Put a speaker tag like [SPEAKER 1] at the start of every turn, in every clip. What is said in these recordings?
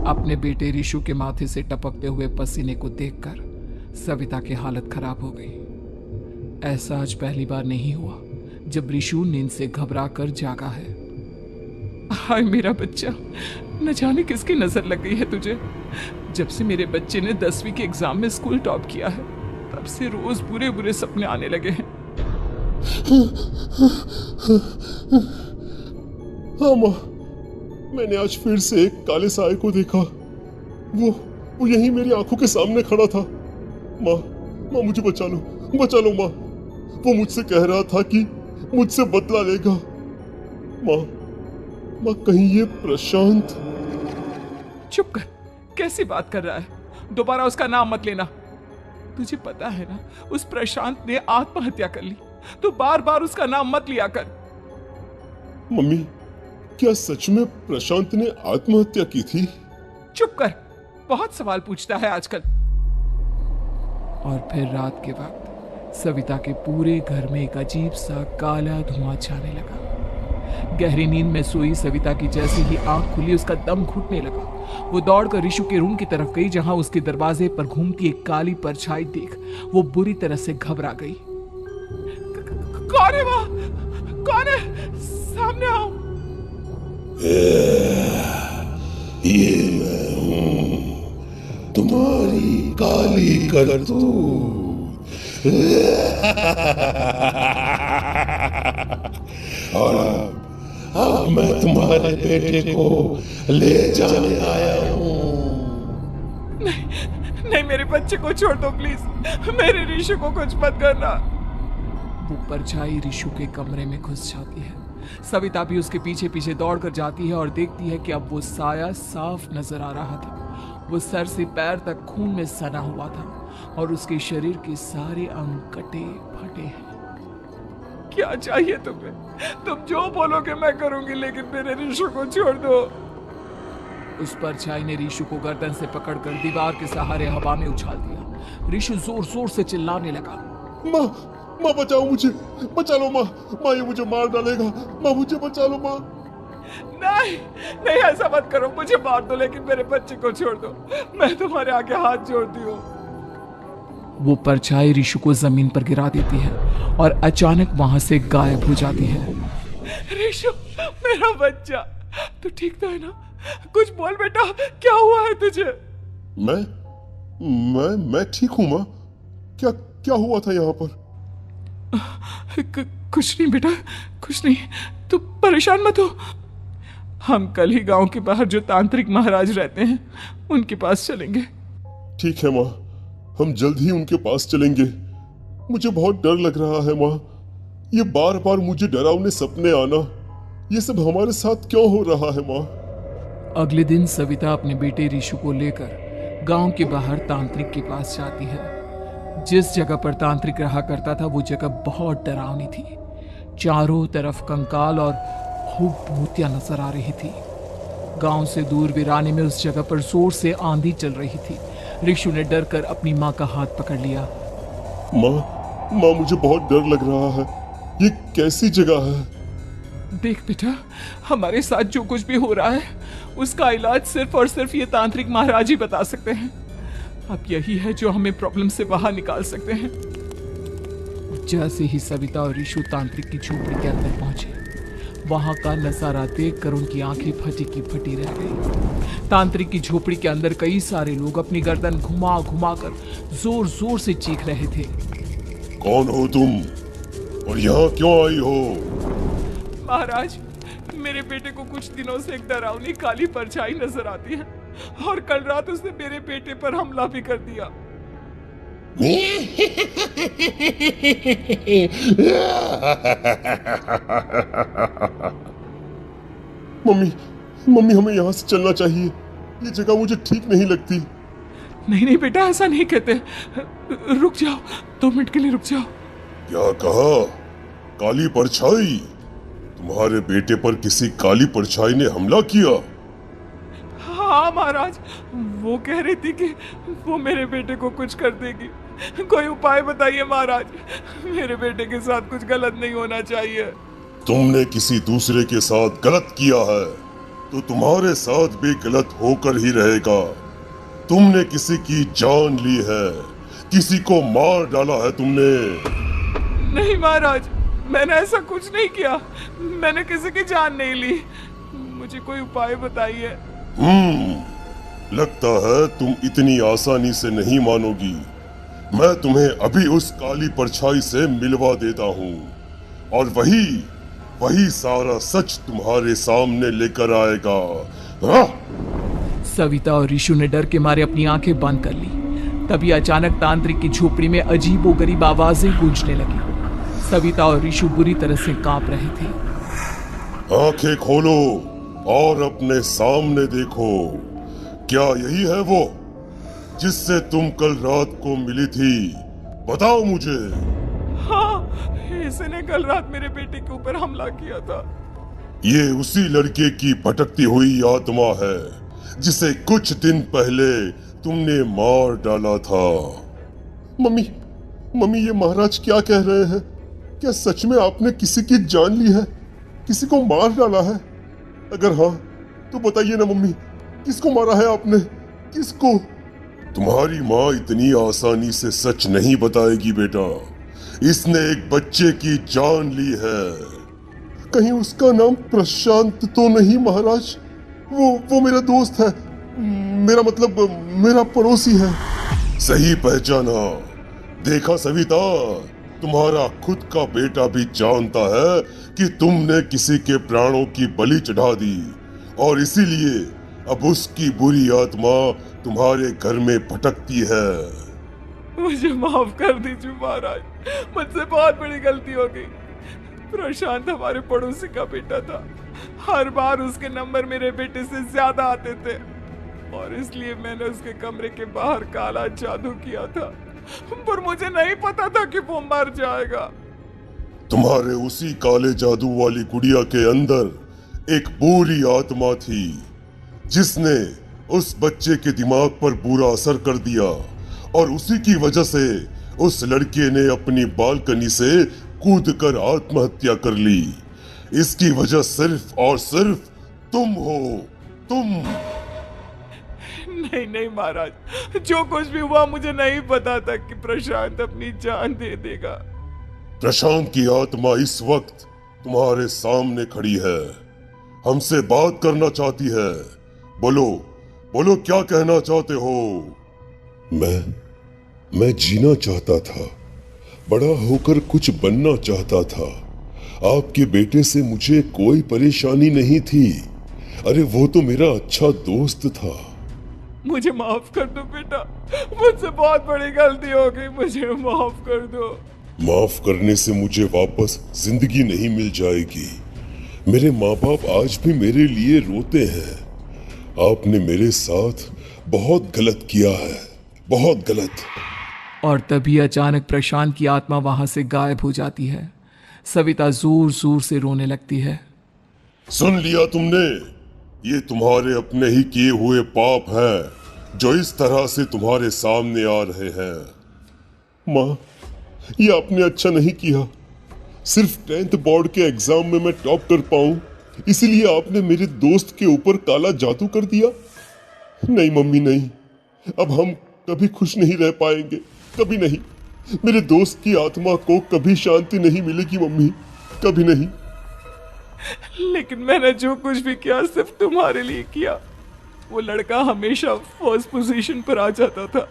[SPEAKER 1] अपने बेटे रिशु के माथे से टपकते हुए पसीने को देखकर सविता की हालत खराब हो गई। ऐसा आज पहली बार नहीं हुआ जब रिशु नींद से घबरा कर जागा है। हाय मेरा बच्चा, न जाने किसकी नजर लग गई है तुझे। जब से मेरे बच्चे ने 10वीं के एग्जाम में स्कूल टॉप किया है तब से रोज बुरे बुरे सपने आने लगे हैं।
[SPEAKER 2] हाँ माँ, मैंने आज फिर से एक काले साए को देखा। वो यहीं मेरी आंखों के सामने खड़ा था। माँ मुझे बचा लो माँ। वो मुझसे कह रहा था कि मुझसे बदला लेगा। माँ कहीं ये प्रशांत।
[SPEAKER 1] चुप कर, कैसी बात कर रहा है? दोबारा उसका नाम मत लेना। तुझे पता है ना उस प्रशांत ने आत्महत्या कर ली, तो बार बार उसका नाम मत लिया कर।
[SPEAKER 2] मम्मी, क्या सच में प्रशांत ने आत्महत्या की थी?
[SPEAKER 1] चुप कर, बहुत सवाल पूछता है आजकल। और फिर रात के वक्त सविता के पूरे घर में एक अजीब सा काला धुआं छाने लगा। गहरी नींद में सोई सविता की जैसे ही आंख खुली उसका दम घुटने लगा। वो दौड़कर रिशु के रूम की तरफ गई जहां उसके दरवाजे पर घूमती एक काली परछाई देख वो बुरी तरह से घबरा गई। कौन है वहां? कौन है? सामने आओ।
[SPEAKER 3] ये मैं हूं, तुम्हारी काली करतूत। और अब मैं तुम्हारे बेटे को ले जाने आया हूं।
[SPEAKER 1] नहीं, मेरे बच्चे को छोड़ दो प्लीज। मेरे रिशु को कुछ मत करना। वो परछाई रिशु के कमरे में घुस जाती है। सविता भी उसके पीछे पीछे दौड़कर जाती है और देखती है कि अब वो साया साफ नजर आ रहा था। वो सर से पैर तक खून में सना हुआ था और उसके शरीर के सारे अंग कटे फटे हैं। क्या चाहिए तुम्हें? तुम जो बोलोगे मैं करूंगी, लेकिन मेरे रिशु को छोड़ दो। उस परछाई ने रिशु को गर्दन से पकड़कर दीवार के सहारे हवा में उछाल दिया। रिशु जोर जोर से चिल्लाने लगा।
[SPEAKER 2] माँ बचाओ मुझे, बचा लो माँ। ये मुझे मार डालेगा। माँ मुझे बचा लो माँ।
[SPEAKER 1] नहीं ऐसा मत करो, मुझे मार दो लेकिन मेरे बच्चे को छोड़ दो। मैं तुम्हारे आगे हाथ जोड़ती हूँ। वो परछाई रिशु को जमीन पर गिरा देती है और अचानक वहां से गायब हो जाती है। रिशु, मेरा बच्चा, तू ठीक तो है ना? कुछ बोल बेटा, क्या हुआ है तुझे?
[SPEAKER 2] मैं ठीक हूँ माँ। क्या हुआ था यहाँ पर?
[SPEAKER 1] कुछ नहीं बेटा, कुछ नहीं। तू परेशान मत हो। हम कल ही गांव के बाहर जो तांत्रिक महाराज रहते हैं उनके पास चलेंगे।
[SPEAKER 2] ठीक है माँ, हम जल्द ही उनके पास चलेंगे। मुझे बहुत डर लग रहा है माँ। ये बार बार मुझे डरावने सपने आना, ये सब हमारे साथ क्यों हो रहा है माँ?
[SPEAKER 1] अगले दिन सविता अपने बेटे रिशु को लेकर गांव के बाहर तांत्रिक के पास जाती है। जिस जगह पर तांत्रिक रहा करता था वो जगह बहुत डरावनी थी। चारों तरफ कंकाल और खूब भूतियां नजर आ रही थी। गांव से दूर वीराने में उस जगह पर जोर से आंधी चल रही थी। रिशु ने डर कर अपनी माँ का हाथ पकड़ लिया।
[SPEAKER 2] माँ मुझे बहुत डर लग रहा है। ये कैसी जगह है?
[SPEAKER 1] देख बेटा, हमारे साथ जो कुछ भी हो रहा है उसका इलाज सिर्फ और सिर्फ ये तांत्रिक महाराज ही बता सकते हैं। अब यही है जो हमें प्रॉब्लम से बाहर निकाल सकते हैं। जैसे ही सविता और रिशु तांत्रिक की झोपड़ी के अंदर पहुंचे, वहां का नजारा देखकर उनकी आंखें फटी की फटी रह गई। तांत्रिक की झोपड़ी के अंदर कई सारे लोग अपनी गर्दन घुमा घुमा कर जोर जोर से चीख रहे थे।
[SPEAKER 2] कौन हो तुम और यहाँ क्यों आई हो?
[SPEAKER 1] महाराज, मेरे बेटे को कुछ दिनों से एक डरावनी काली परछाई नजर आती है और कल रात उसने मेरे बेटे पर हमला भी कर दिया।
[SPEAKER 2] मम्मी हमें यहाँ से चलना चाहिए। ये जगह मुझे ठीक नहीं लगती।
[SPEAKER 1] नहीं बेटा, ऐसा नहीं कहते। रुक जाओ, 2 मिनट के लिए रुक जाओ।
[SPEAKER 2] क्या कहा? काली परछाई? तुम्हारे बेटे पर किसी काली परछाई ने हमला किया?
[SPEAKER 1] हाँ महाराज, वो कह रही थी कि वो मेरे बेटे को कुछ कर देगी। कोई उपाय बताइए महाराज, मेरे बेटे के साथ कुछ गलत नहीं होना चाहिए।
[SPEAKER 2] तुमने किसी दूसरे के साथ गलत किया है। तो तुम्हारे साथ भी गलत होकर ही रहेगा। तुमने किसी की जान ली है, किसी को मार डाला है तुमने।
[SPEAKER 1] नहीं महाराज, मैंने ऐसा कुछ नहीं किया। मैंने किसी की जान नहीं ली। मुझे कोई उपाय बताइए।
[SPEAKER 2] लगता है तुम इतनी आसानी से नहीं मानोगी। मैं तुम्हें अभी उस काली परछाई से मिलवा देता हूँ और वही सारा सच तुम्हारे सामने लेकर आएगा। हाँ?
[SPEAKER 1] सविता और ऋषु ने डर के मारे अपनी आंखें बंद कर ली। तभी अचानक तांत्रिक की झोपड़ी में अजीबोगरीब आवाजें गूंजने लगी। सविता और ऋषु बुरी तरह से कांप रहे थे।
[SPEAKER 2] आंखें खोलो और अपने सामने देखो। क्या यही है वो जिससे तुम कल रात को मिली थी? बताओ मुझे।
[SPEAKER 1] हाँ, इसने कल रात मेरे बेटे के ऊपर हमला किया था।
[SPEAKER 2] ये उसी लड़के की भटकती हुई आत्मा है जिसे कुछ दिन पहले तुमने मार डाला था। मम्मी, ये महाराज क्या कह रहे हैं? क्या सच में आपने किसी की जान ली है, किसी को मार डाला है? अगर हाँ तो बताइए ना मम्मी, किसको मारा है आपने? किसको? तुम्हारी माँ इतनी आसानी से सच नहीं बताएगी बेटा। इसने एक बच्चे की जान ली है। कहीं उसका नाम प्रशांत तो नहीं महाराज? वो मेरा दोस्त है, मेरा मतलब मेरा पड़ोसी है। सही पहचाना। देखा सविता, तुम्हारा खुद का बेटा भी जानता है कि तुमने किसी के प्राणों की बलि चढ़ा दी और इसीलिए अब उसकी बुरी आत्मा तुम्हारे घर में भटकती है।
[SPEAKER 1] मुझे माफ कर दीजिए महाराज, मुझसे बहुत बड़ी गलती हो गई। प्रशांत हमारे पड़ोसी का बेटा था। हर बार उसके नंबर मेरे बेटे से ज्यादा आते थे और इसलिए मैंने उसके कमरे के बाहर काला जादू किया था, पर मुझे नहीं पता था कि वो मर जाएगा।
[SPEAKER 2] तुम्हारे उसी काले जादू वाली गुड़िया के अंदर एक बुरी आत्मा थी जिसने उस बच्चे के दिमाग पर बुरा असर कर दिया और उसी की वजह से उस लड़के ने अपनी बालकनी से कूदकर आत्महत्या कर ली। इसकी वजह सिर्फ और सिर्फ तुम हो, तुम।
[SPEAKER 1] नहीं महाराज, जो कुछ भी हुआ मुझे नहीं पता था कि प्रशांत अपनी जान दे देगा।
[SPEAKER 2] प्रशांत की आत्मा इस वक्त तुम्हारे सामने खड़ी है, हमसे बात करना चाहती है। बोलो क्या कहना चाहते हो? मैं जीना चाहता था, बड़ा होकर कुछ बनना चाहता था। आपके बेटे से मुझे कोई परेशानी नहीं थी। अरे वो तो मेरा अच्छा दोस्त था।
[SPEAKER 1] मुझे माफ कर दो बेटा, मुझसे बहुत बड़ी गलती हो गई, मुझे माफ कर दो।
[SPEAKER 2] माफ करने से मुझे वापस जिंदगी नहीं मिल जाएगी। मेरे माँ बाप आज भी मेरे लिए रोते हैं। आपने मेरे साथ बहुत गलत किया है, बहुत गलत।
[SPEAKER 1] और तभी अचानक प्रशांत की आत्मा वहां से गायब हो जाती है। सविता जोर जोर से रोने लगती है।
[SPEAKER 2] सुन लिया तुमने? ये तुम्हारे अपने ही किए हुए पाप हैं जो इस तरह से तुम्हारे सामने आ रहे हैं। माँ, ये आपने अच्छा नहीं किया। सिर्फ 10th बोर्ड के एग्जाम में मैं टॉप कर पाऊं, इसीलिए आपने मेरे दोस्त के ऊपर काला जादू कर दिया। नहीं मम्मी, नहीं, अब हम कभी खुश नहीं रह पाएंगे, कभी नहीं। मेरे दोस्त की आत्मा को कभी शांति नहीं मिलेगी मम्मी, कभी नहीं। लेकिन मैंने जो कुछ भी किया सिर्फ तुम्हारे लिए किया। वो लड़का हमेशा फर्स्ट पोजीशन पर आ जाता था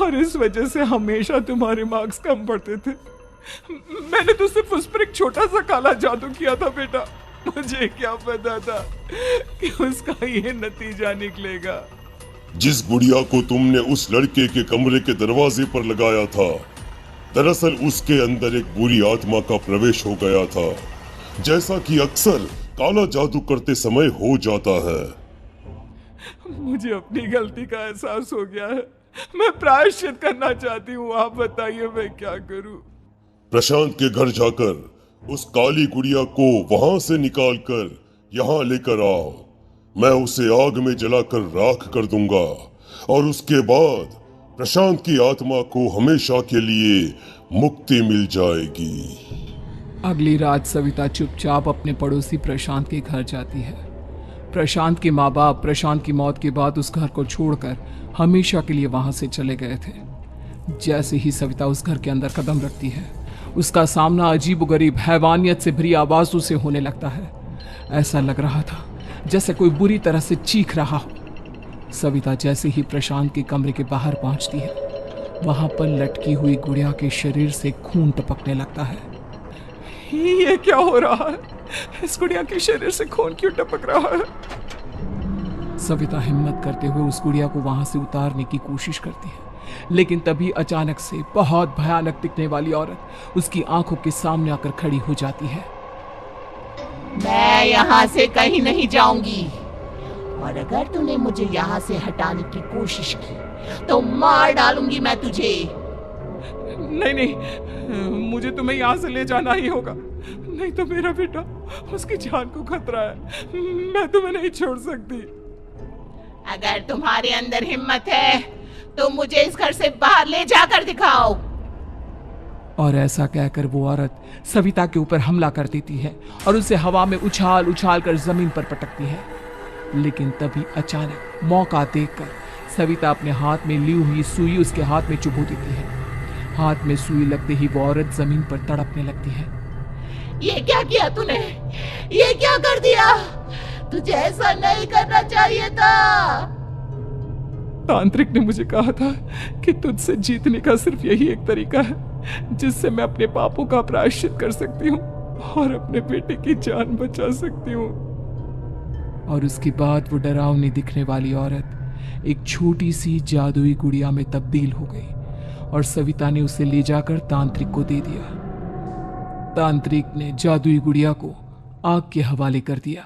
[SPEAKER 2] और इस वजह से हमेशा तुम्हारे मार्क्स कम पड़ते थे। मैंने तो सिर्फ उस पर एक छोटा सा काला जादू किया था बेटा। मुझे क्या पता था कि उसका ये नतीजा निकलेगा। जिस गुड़िया को तुमने उस लड़के के कमरे के दरवाजे पर लगाया था, दरअसल उसके अंदर एक बुरी आत्मा का प्रवेश हो गया था, जैसा कि अक्सर काला जादू करते समय हो जाता है।
[SPEAKER 1] मुझे अपनी गलती का एहसास हो गया है। मैं प्रायश्चित करना चाहती हूँ। आप बताइए मैं क्या करूँ?
[SPEAKER 2] प्रशांत के घर जाकर उस काली गुड़िया को वहां से निकालकर यहाँ लेकर आओ। मैं उसे आग में जलाकर राख कर दूंगा और उसके बाद प्रशांत की आत्मा को हमेशा के लिए मुक्ति मिल जाएगी।
[SPEAKER 1] अगली रात सविता चुपचाप अपने पड़ोसी प्रशांत के घर जाती है। प्रशांत के माँ बाप प्रशांत की मौत के बाद उस घर को छोड़कर हमेशा के लिए वहां से चले गए थे। जैसे ही सविता उस घर के अंदर कदम रखती है, उसका सामना अजीबोगरीब हैवानियत से भरी आवाजों से होने लगता है। ऐसा लग रहा था जैसे कोई बुरी तरह से चीख रहा हो। सविता जैसे ही प्रशांत के कमरे के बाहर पहुंचती है, वहां पर लटकी हुई गुड़िया के शरीर से खून टपकने लगता है। ये क्या हो रहा है? इस गुड़िया के शरीर से खून क्यों टपक रहा है? सविता हिम्मत करते हुए उस गुड़िया को वहां से उतारने की कोशिश करती है, लेकिन तभी अचानक से बहुत भयानक दिखने वाली औरत उसकी आंखों के सामने आकर खड़ी हो जाती है।
[SPEAKER 4] मैं यहाँ से कहीं नहीं जाऊंगी, और अगर तूने मुझे यहाँ से हटाने की कोशिश की तो मार डालूंगी मैं तुझे।
[SPEAKER 1] नहीं नहीं, मुझे तुम्हें यहाँ से ले जाना ही होगा, नहीं तो मेरा बेटा, उसकी जान को खतरा है। मैं तुम्हें नहीं छोड़ सकती।
[SPEAKER 4] अगर तुम्हारे अंदर हिम्मत है तो मुझे इस घर से बाहर ले जाकर दिखाओ।
[SPEAKER 1] और ऐसा कहकर वो औरत सविता के ऊपर हमला कर देती है और उसे हवा में उछाल उछाल कर जमीन पर पटकती है। लेकिन तभी अचानक मौका देखकर सविता अपने हाथ में ली हुई सुई उसके हाथ में चुभो देती है। हाथ में सुई लगते ही वो औरत जमीन पर तड़पने लगती है।
[SPEAKER 4] ये क्या किया तूने? ये क्या कर दिया? तुझे ऐसा नहीं करना चाहिए था।
[SPEAKER 1] तांत्रिक ने मुझे कहा था कि तुझसे जीतने का सिर्फ यही एक तरीका है जिससे मैं अपने पापों का प्रायश्चित कर सकती हूँ और अपने बेटे की जान बचा सकती हूँ। और उसके बाद वो डरावनी दिखने वाली औरत एक छोटी सी जादुई गुड़िया में तब्दील हो गई और सविता ने उसे ले जाकर तांत्रिक को दे दिया। तांत्रिक ने जादुई गुड़िया को आग के हवाले कर दिया।